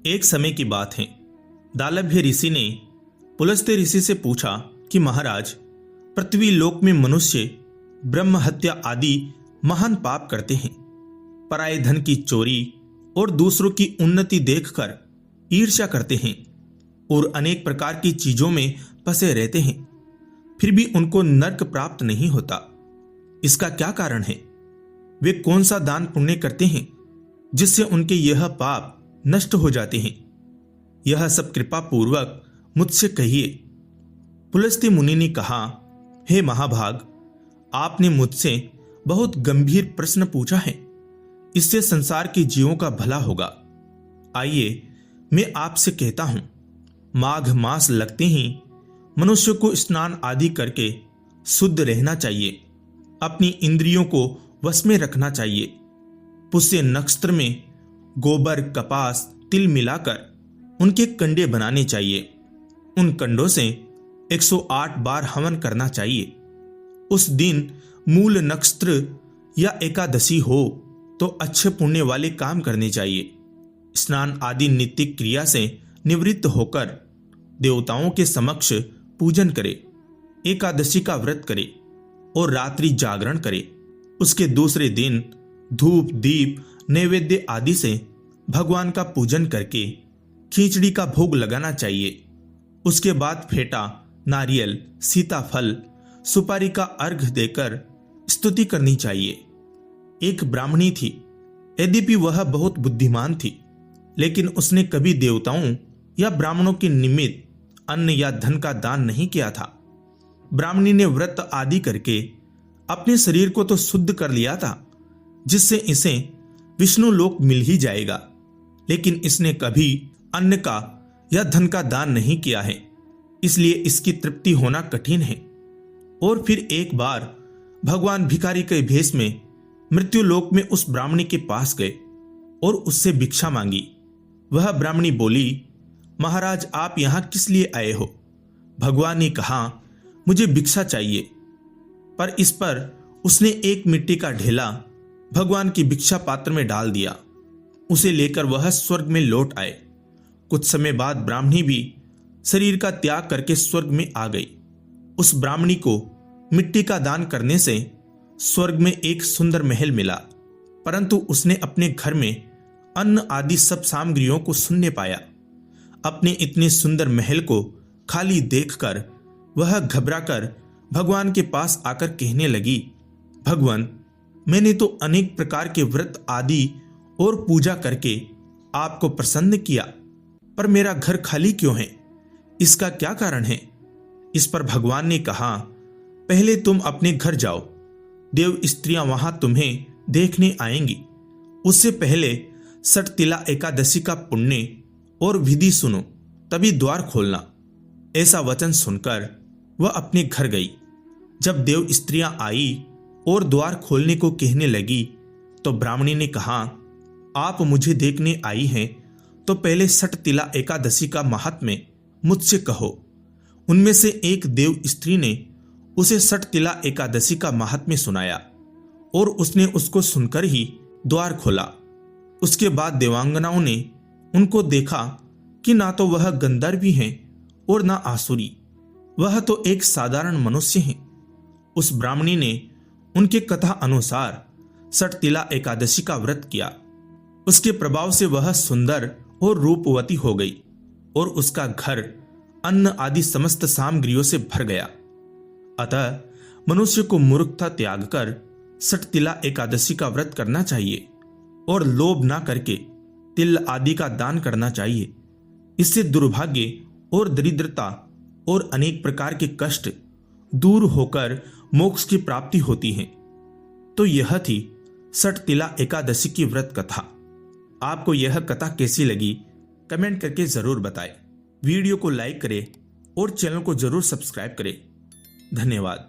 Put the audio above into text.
एक समय की बात है, दालभ्य ऋषि ने पुलस्त्य ऋषि से पूछा कि महाराज, पृथ्वी लोक में मनुष्य ब्रह्म हत्या आदि महान पाप करते हैं, पराये धन की चोरी और दूसरों की उन्नति देखकर ईर्ष्या करते हैं और अनेक प्रकार की चीजों में फंसे रहते हैं, फिर भी उनको नरक प्राप्त नहीं होता। इसका क्या कारण है? वे कौन सा दान पुण्य करते हैं जिससे उनके यह पाप नष्ट हो जाते हैं? यह सब कृपा पूर्वक मुझसे कहिए। पुलस्त्य मुनि ने कहा, हे महाभाग, आपने मुझसे बहुत गंभीर प्रश्न पूछा है। इससे संसार के जीवों का भला होगा। आइए मैं आपसे कहता हूं, माघ मास लगते ही मनुष्य को स्नान आदि करके शुद्ध रहना चाहिए। अपनी इंद्रियों को वश में रखना चाहिए। पुष्य नक्षत्र में गोबर, कपास, तिल मिलाकर उनके कंडे बनाने चाहिए। उन कंडों से 108 बार हवन करना चाहिए। उस दिन मूल नक्षत्र या एकादशी हो तो अच्छे पुण्य वाले काम करने चाहिए। स्नान आदि नित्य क्रिया से निवृत्त होकर देवताओं के समक्ष पूजन करे, एकादशी का व्रत करे और रात्रि जागरण करे। उसके दूसरे दिन धूप, दीप, नैवेद्य आदि से भगवान का पूजन करके खिचड़ी का भोग लगाना चाहिए। उसके बाद फेटा, नारियल, सीताफल, सुपारी का अर्घ देकर स्तुति करनी चाहिए। एक ब्राह्मणी थी। यद्यपि वह बहुत बुद्धिमान थी, लेकिन उसने कभी देवताओं या ब्राह्मणों के निमित्त अन्न या धन का दान नहीं किया था। ब्राह्मणी ने व्रत आदि करके अपने शरीर को तो शुद्ध कर लिया था, जिससे इसे विष्णु लोक मिल ही जाएगा, लेकिन इसने कभी अन्न का या धन का दान नहीं किया है, इसलिए इसकी तृप्ति होना कठिन है। और फिर एक बार भगवान भिखारी के भेष में मृत्यु लोक में उस ब्राह्मणी के पास गए और उससे भिक्षा मांगी। वह ब्राह्मणी बोली, महाराज, आप यहां किस लिए आए हो? भगवान ने कहा, मुझे भिक्षा चाहिए। पर इस पर उसने एक मिट्टी का ढेला भगवान की भिक्षा पात्र में डाल दिया। उसे लेकर वह स्वर्ग में लौट आए। कुछ समय बाद ब्राह्मणी भी शरीर का त्याग करके स्वर्ग में आ गई। उस ब्राह्मणी को मिट्टी का दान करने से स्वर्ग में एक सुंदर महल मिला, परंतु उसने अपने घर में अन्न आदि सब सामग्रियों को शून्य पाया। अपने इतने सुंदर महल को खाली देखकर वह घबराकर भगवान के पास आकर कहने लगी, भगवान, मैंने तो अनेक प्रकार के व्रत आदि और पूजा करके आपको प्रसन्न किया, पर मेरा घर खाली क्यों है? इसका क्या कारण है? इस पर भगवान ने कहा, पहले तुम अपने घर जाओ, देव स्त्रियां वहां तुम्हें देखने आएंगी। उससे पहले सटतिला एकादशी का पुण्य और विधि सुनो, तभी द्वार खोलना। ऐसा वचन सुनकर वह अपने घर गई। जब देव स्त्रियां आई और द्वार खोलने को कहने लगी, तो ब्राह्मणी ने कहा, आप मुझे देखने आई हैं तो पहले सटतिला एकादशी का महात्म्य मुझसे कहो। उनमें से एक देव स्त्री ने उसे सटतिला एकादशी का महात्म्य सुनाया और उसने उसको सुनकर ही द्वार खोला। उसके बाद देवांगनाओं ने उनको देखा कि ना तो वह गंधर्वी हैं और ना आसुरी, वह तो एक साधारण मनुष्य हैं। उस ब्राह्मणी ने उनके कथा अनुसार सटतिला एकादशी का व्रत किया। उसके प्रभाव से वह सुंदर और रूपवती हो गई और उसका घर अन्न आदि समस्त सामग्रियों से भर गया। अतः मनुष्य को मूर्खता त्याग कर सटतिला एकादशी का व्रत करना चाहिए और लोभ ना करके तिल आदि का दान करना चाहिए। इससे दुर्भाग्य और दरिद्रता और अनेक प्रकार के कष्ट दूर होकर मोक्ष की प्राप्ति होती है। तो यह थी सटतिला एकादशी की व्रत कथा। आपको यह कथा कैसी लगी कमेंट करके जरूर बताएं। वीडियो को लाइक करें और चैनल को जरूर सब्सक्राइब करें। धन्यवाद।